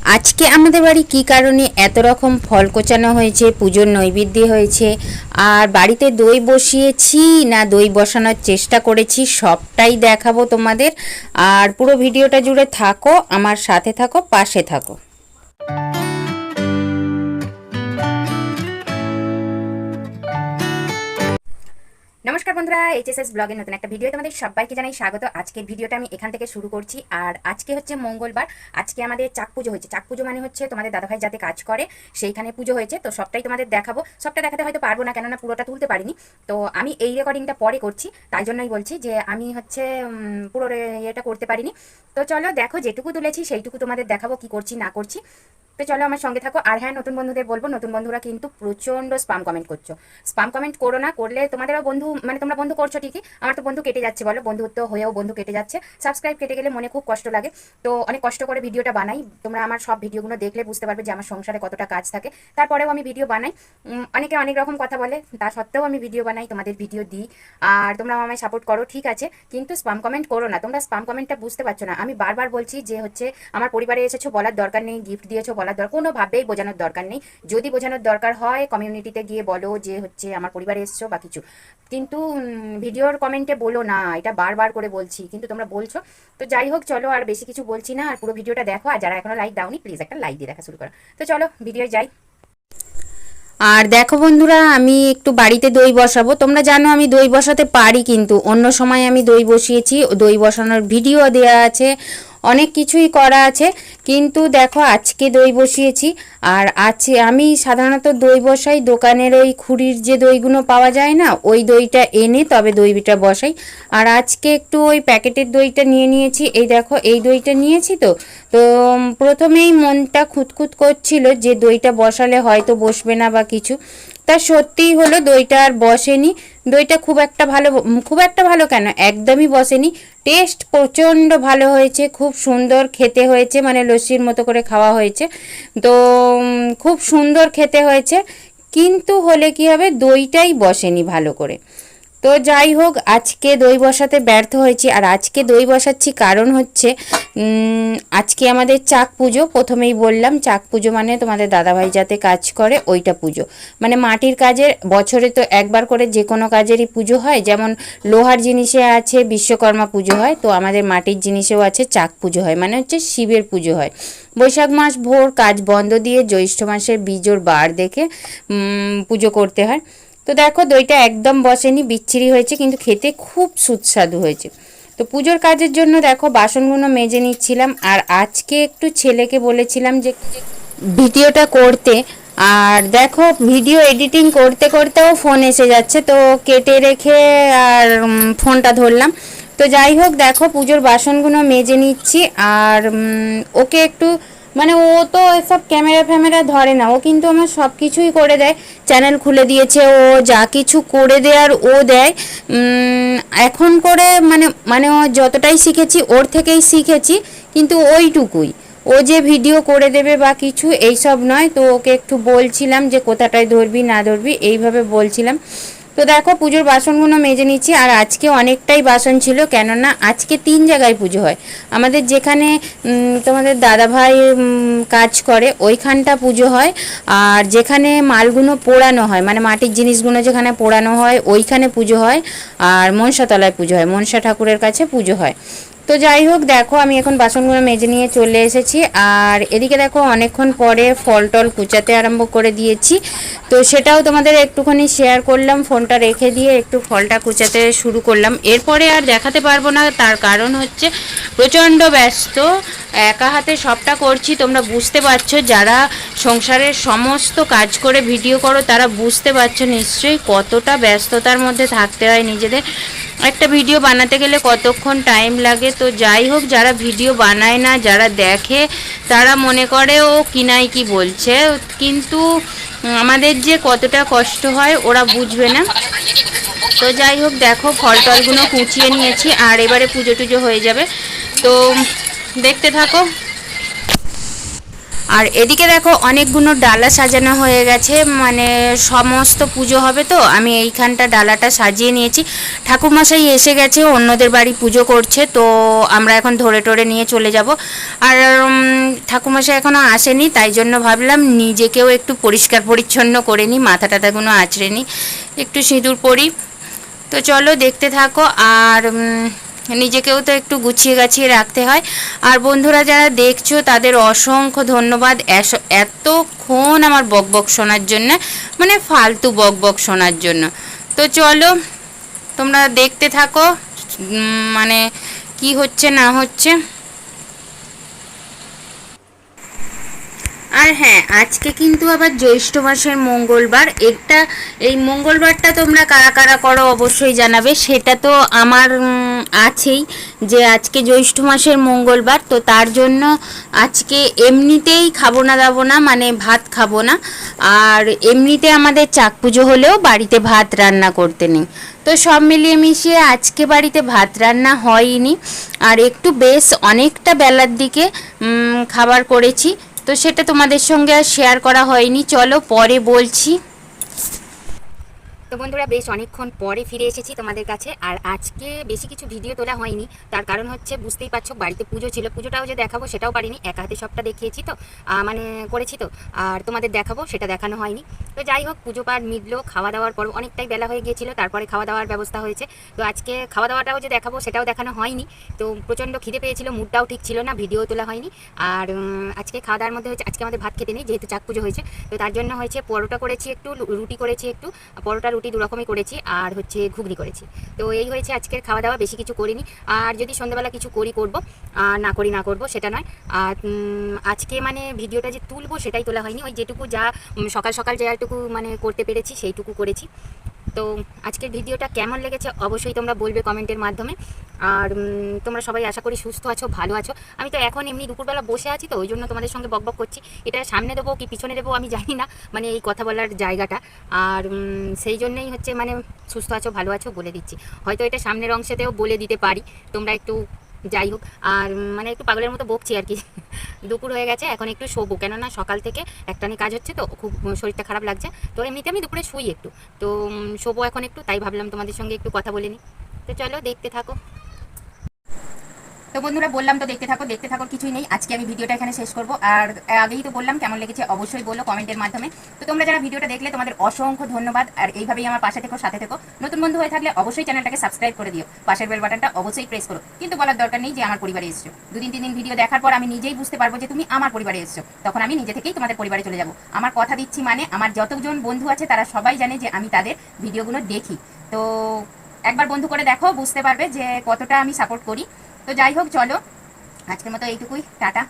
আজকে আমাদের বাড়ি কী কারণে এত রকম ফল কোচানো হয়েছে, পুজোর নৈবেদ্য হয়েছে, আর বাড়িতে দই বসিয়েছি না দই বসানোর চেষ্টা করেছি, সবটাই দেখাবো তোমাদের। আর পুরো ভিডিওটা জুড়ে থাকো, আমার সাথে থাকো, পাশে থাকো। নমস্কার বন্ধুরা, এইচএসএস ব্লগের নতুন একটা ভিডিও তোমাদের সবাইকে জানাই স্বাগত। আজকের ভিডিওটা আমি এখান থেকে শুরু করছি। আর আজকে হচ্ছে মঙ্গলবার, আজকে আমাদের চাক পুজো হয়েছে। চাক পুজো মানে হচ্ছে তোমাদের দাদাভাই যাতে কাজ করে সেইখানে পুজো হয়েছে, তো সবটাই তোমাদের দেখাবো। সবটা দেখাতে হয়তো পারবো না, কেননা পুরোটা তুলতে পারিনি। তো আমি এই রেকর্ডিংটা পরে করছি, তাই জন্যই বলছি যে আমি হচ্ছে পুরো ইয়েটা করতে পারিনি। তো চলো দেখো, যেটুকু তুলেছি সেইটুকু তোমাদের দেখাবো কি করছি না করছি। তো চলো আমার সঙ্গে থাকো। আর হ্যাঁ, নতুন বন্ধুদের বলবো, নতুন বন্ধুরা কিন্তু প্রচণ্ড স্পাম কমেন্ট করছো। স্পাম কমেন্ট করো না, করলে তোমাদেরও বন্ধু, মানে তোমরা বন্ধু করছো ঠিকই, আমার তো বন্ধু কেটে যাচ্ছে, বলো বন্ধুত্ব হয়েও বন্ধু কেটে যাচ্ছে। সাবস্ক্রাইব কেটে গেলে মনে খুব কষ্ট লাগে। তো অনেক কষ্ট করে ভিডিওটা বানাই, তোমরা আমার সব ভিডিওগুলো দেখলে বুঝতে পারবে যে আমার সংসারে কতটা কাজ থাকে। তারপরেও আমি ভিডিও বানাই, অনেকে অনেক রকম কথা বলে, তা সত্ত্বেও আমি ভিডিও বানাই, তোমাদের ভিডিও দিই। আর তোমরা আমায় সাপোর্ট করো, ঠিক আছে, কিন্তু স্পাম কমেন্ট করো না। তোমরা স্পাম কমেন্টটা বুঝতে পারছো না। আমি বারবার বলছি যে হচ্ছে আমার পরিবারে এসেছো বলার দরকার নেই, গিফট দিয়েছো বলার দরকার, কোনোভাবেই বোঝানোর দরকার নেই। যদি বোঝানোর দরকার হয় কমিউনিটিতে গিয়ে বলো যে হচ্ছে আমার পরিবারে এসেছো বা কিছু, কিন্তু ভিডিওর কমেন্টে বলো না। এটা বারবার করে বলছি, কিন্তু তোমরা বলছো। তো যাই হোক, চলো আর বেশি কিছু বলছি না, আর পুরো ভিডিওটা দেখো। আর যারা এখনো লাইক দাওনি, প্লিজ একটা লাইক দিয়ে দেখা শুরু করো। তো চলো ভিডিও যাই। আর দেখো বন্ধুরা, আমি একটু বাড়িতে দই বসাবো। তোমরা জানো আমি দই বসাতে পারি, কিন্তু অন্য সময় আমি দই বসিয়েছি, দই বসানোর ভিডিও দেওয়া আছে, অনেক কিছুই করা আছে। কিন্তু দেখো আজকে দই বসিয়েছি। আর আছে, আমি সাধারণত দই বসাই দোকানের ওই খুঁড়ির যে দইগুলো পাওয়া যায় না, ওই দইটা এনে তবে দইটা বসাই। আর আজকে একটু ওই প্যাকেটের দইটা নিয়ে নিয়েছি। এই দেখো, এই দইটা নিয়েছি। তো তো প্রথমেই মনটা খুঁতখুত করছিল যে দইটা বসালে হয়তো বসবে না বা কিছু। তা সত্যিই হলো, দইটা আর বসেনি। দইটা খুব একটা ভালো কেন, একদমই বসেনি। টেস্ট প্রচণ্ড ভালো হয়েছে, খুব সুন্দর খেতে হয়েছে, মানে লস্যির মতো করে খাওয়া হয়েছে। তো খুব সুন্দর খেতে হয়েছে, কিন্তু হলে কি হবে, দইটাই বসেনি ভালো করে। তো যাই হোক, আজকে দই বসাতে ব্যর্থ হয়েছি। আর আজকে দই বসাচ্ছি কারণ হচ্ছে আজকে আমাদের চাক পুজো। প্রথমেই বললাম, চাক পুজো মানে তোমাদের দাদাভাই যাতে কাজ করে ওইটা পুজো, মানে মাটির কাজের। বছরে তো একবার করে যে কোনো কাজেরই পুজো হয়, যেমন লোহার জিনিসে আছে বিশ্বকর্মা পুজো হয়, তো আমাদের মাটির জিনিসেও আছে চাক পুজো হয়, মানে হচ্ছে শিবের পুজো হয়। বৈশাখ মাস ভোর কাজ বন্ধ দিয়ে জ্যৈষ্ঠ মাসের বীজোর বার দেখে পুজো করতে হয়। তো দেখো, দইটা একদম বসেনি, বিচ্ছিরি হয়েছে, কিন্তু খেতে খুব সুস্বাদু হয়েছে। তো পুজোর কাজের জন্য দেখো বাসনগুলো মেজে নিচ্ছিলাম। আর আজকে একটু ছেলেকে বলেছিলাম যে ভিডিওটা করতে। আর দেখো, ভিডিও এডিটিং করতে করতেও ফোন এসে যাচ্ছে, তো কেটে রেখে আর ফোনটা ধরলাম। তো যাই হোক, দেখো পুজোর বাসনগুলো মেজে নিচ্ছি। আর ওকে একটু, মানে ও তো এসব ক্যামেরা ফ্যামেরা ধরে না, ও কিন্তু আমার সব কিছুই করে দেয়। চ্যানেল খুলে দিয়েছে, ও যা কিছু করে দেয় ও দেয়। এখন করে মানে মানে ও যতটাই শিখেছি ওর থেকেই শিখেছি, কিন্তু ওইটুকুই। ও যে ভিডিও করে দেবে বা কিছু এইসব নয়। তো ওকে একটু বলছিলাম যে কোথাটায় ধরবি না ধরবি, এইভাবে বলছিলাম। তো দেখো পুজোর বাসনগুলো মেজে নিচ্ছি। আর আজকে অনেকটাই বাসন ছিল, কেননা আজকে 3 জায়গায় পুজো হয়। আমাদের যেখানে তোমাদের দাদাভাই কাজ করে ওইখানটা পুজো হয়। আর যেখানে মালগুলো পোড়ানো হয়, মানে মাটির জিনিসগুলো যেখানে পোড়ানো হয় ওইখানে পুজো হয়। আর মনসাতলায় পুজো হয়, মনসা ঠাকুরের কাছে পুজো হয়। তো যাই হোক, দেখো আমি এখন বাসনগুলো মেজে নিয়ে চলে এসেছি। আর এদিকে দেখো অনেকক্ষণ পরে ফল টল কুচাতে আরম্ভ করে দিয়েছি, তো সেটাও তোমাদের একটুখানি শেয়ার করলাম। ফোনটা রেখে দিয়ে একটু ফলটা কুচাতে শুরু করলাম। এরপরে আর দেখাতে পারবো না, তার কারণ হচ্ছে প্রচণ্ড ব্যস্ত, একা হাতে সবটা করছি। তোমরা বুঝতে পারছো, যারা সংসারের সমস্ত কাজ করে ভিডিও করো তারা বুঝতে পারছো নিশ্চয়ই কতটা ব্যস্ততার মধ্যে থাকতে হয় নিজেদের। একটা ভিডিও বানাতে গেলে কতক্ষণ টাইম লাগে। তো যাই হোক, যারা ভিডিও বানায় না, যারা দেখে, তারা মনে করে ও কিনাই কি বলছে, কিন্তু আমাদের যে কতটা কষ্ট হয় ওরা বুঝবে না। তো যাই হোক, দেখো ফল টলগুলো কুচিয়ে নিয়েছি, আর এবারে পুজো টুজো হয়ে যাবে। তো দেখতে থাকো। আর এদিকে দেখো অনেকগুলো ডালা সাজানো হয়ে গেছে, মানে সমস্ত পুজো হবে তো আমি এইখানটা ডালাটা সাজিয়ে নিয়েছি। ঠাকুরমশাই এসে গেছে, অন্যদের বাড়ি পুজো করছে, তো আমরা এখন ধরে টরে নিয়ে চলে যাব। আর ঠাকুরমশাই এখনও আসেনি, তাই জন্য ভাবলাম নিজেকেও একটু পরিষ্কার পরিচ্ছন্ন করে নিই, মাথা টাথাগুলো আঁচড়ে নিই, একটু সিঁদুর পরি। তো চলো দেখতে থাকো। আর নিজেকেও তো একটু গুছিয়ে গাছিয়ে রাখতে হয়। আর বন্ধুরা যারা দেখছো তাদের অসংখ্য ধন্যবাদ এতক্ষণ আমার বকবক শোনার জন্য, মানে ফালতু বকবক শোনার জন্য। তো চলো তোমরা দেখতে থাকো মানে কি হচ্ছে না হচ্ছে। আর হ্যাঁ, আজকে কিন্তু আবার জ্যৈষ্ঠ মাসের মঙ্গলবার। এই মঙ্গলবারটা তোমরা কারা কারা করো অবশ্যই জানাবে। সেটা তো আমার আছেই, যে আজকে জ্যৈষ্ঠ মাসের মঙ্গলবার, তো তার জন্য আজকে এমনিতেই খাবো না দাবো না, মানে ভাত খাবো না। আর এমনিতে আমাদের চাক পুজো হলেও বাড়িতে ভাত রান্না করতে নেই। তো সব মিলিয়ে মিশিয়ে আজকে বাড়িতে ভাত রান্না হয়নি। আর একটু বেশ অনেকটা বেলার দিকে খাবার করেছি, তো সেটা তোমাদের সঙ্গে আর শেয়ার করা হয়নি, চলো পরে বলছি। তো বন্ধুরা বেশ অনেকক্ষণ পরে ফিরে এসেছি তোমাদের কাছে। আর আজকে বেশি কিছু ভিডিও তোলা হয়নি, তার কারণ হচ্ছে বুঝতেই পারছো বাড়িতে পুজো ছিল, পুজোটাও যে দেখাবো সেটাও পারিনি, একা হাতে সবটা দেখিয়েছি তো, মানে করেছি তো, আর তোমাদের দেখাবো সেটা দেখানো হয়নি। তো যাই হোক, পুজো পাঠ মিটলো, খাওয়া দাওয়ার পর অনেকটাই বেলা হয়ে গিয়েছিল, তারপরে খাওয়া দাওয়ার ব্যবস্থা হয়েছে। তো আজকে খাওয়া দাওয়াটাও যে দেখাবো সেটাও দেখানো হয়নি। তো প্রচণ্ড খিদে পেয়েছিল, মুডটাও ঠিক ছিল না, ভিডিও তোলা হয়নি। আর আজকে খাওয়া দাওয়ার মধ্যে হচ্ছে, আজকে আমাদের ভাত খেতে নেই যেহেতু চাক পুজো হয়েছে, তো তার জন্য হয়েছে পরোটা করেছি একটু, রুটি করেছি একটু, পরোটা রুটি দু রকমই করেছি, আর হচ্ছে ঘুগনি করেছি। তো এই হয়েছে আজকের খাওয়া দাওয়া, বেশি কিছু করিনি। আর যদি সন্ধ্যাবেলা কিছু করবো, আর না করবো সেটা নয়। আর আজকে মানে ভিডিওটা যে তুলবো সেটাই তোলা হয়নি, ওই যেটুকু যা সকাল সকাল যেটুকু মানে করতে পেরেছি সেইটুকু করেছি। তো আজকের ভিডিওটা কেমন লেগেছে অবশ্যই তোমরা বলবে কমেন্টের মাধ্যমে। আর তোমরা সবাই আশা করি সুস্থ আছো, ভালো আছো। আমি তো এখন এমনি দুপুরবেলা বসে আছি, তো ওই জন্য তোমাদের সঙ্গে বকবক করছি। এটা সামনে দেবো কি পিছনে দেবো আমি জানি না, মানে এই কথা বলার জায়গাটা। আর সেই জন্যই হচ্ছে মানে সুস্থ আছো ভালো আছো বলে দিচ্ছি। হয়তো এটা সামনের অংশেতেও বলে দিতে পারি, তোমরা একটু যাই হোক। আর মানে একটু পাগলের মতো বকছি আর কি। দুপুর হয়ে গেছে, এখন একটু শোবো, কেননা সকাল থেকে একটানি কাজ হচ্ছে, তো খুব শরীরটা খারাপ লাগছে। তো এমনিতে আমি দুপুরে শুই একটু, তো শোবো এখন একটু, তাই ভাবলাম তোমাদের সঙ্গে একটু কথা বলে নিই। তো চলো দেখতে থাকো। তো বন্ধুরা বললাম তো দেখতে থাকো, দেখতে থাকো কিছুই নেই, আজকে আমি ভিডিওটা এখানে শেষ করব। আর আগেই তো বললাম কেমন লেগেছে অবশ্যই বলো কমেন্টের মাধ্যমে। তো তোমরা যারা ভিডিওটা দেখলে তোমাদের অসংখ্য ধন্যবাদ, আর এইভাবেই আমার পাশে থেকো, সাথে থেকো। নতুন বন্ধু হয়ে থাকলে অবশ্যই চ্যানেলটাকে সাবস্ক্রাইব করে দিও, পাশের বেল বাটনটা অবশ্যই প্রেস করো। কিন্তু বলার দরকার নেই যে আমার পরিবারে এসছো, 2-3 দিন ভিডিও দেখার পর আমি নিজেই বুঝতে পারবো যে তুমি আমার পরিবারে এসছো, তখন আমি নিজে থেকেই তোমাদের পরিবারে চলে যাবো। আমার কথা দিচ্ছি, মানে আমার যতজন বন্ধু আছে তারা সবাই জানে যে আমি তাদের ভিডিওগুলো দেখি। তো একবার বন্ধু করে দেখো, বুঝতে পারবে যে কতটা আমি সাপোর্ট করি। তো যাই হোক, চলো আজকের মতো এইটুকুই, টাটা।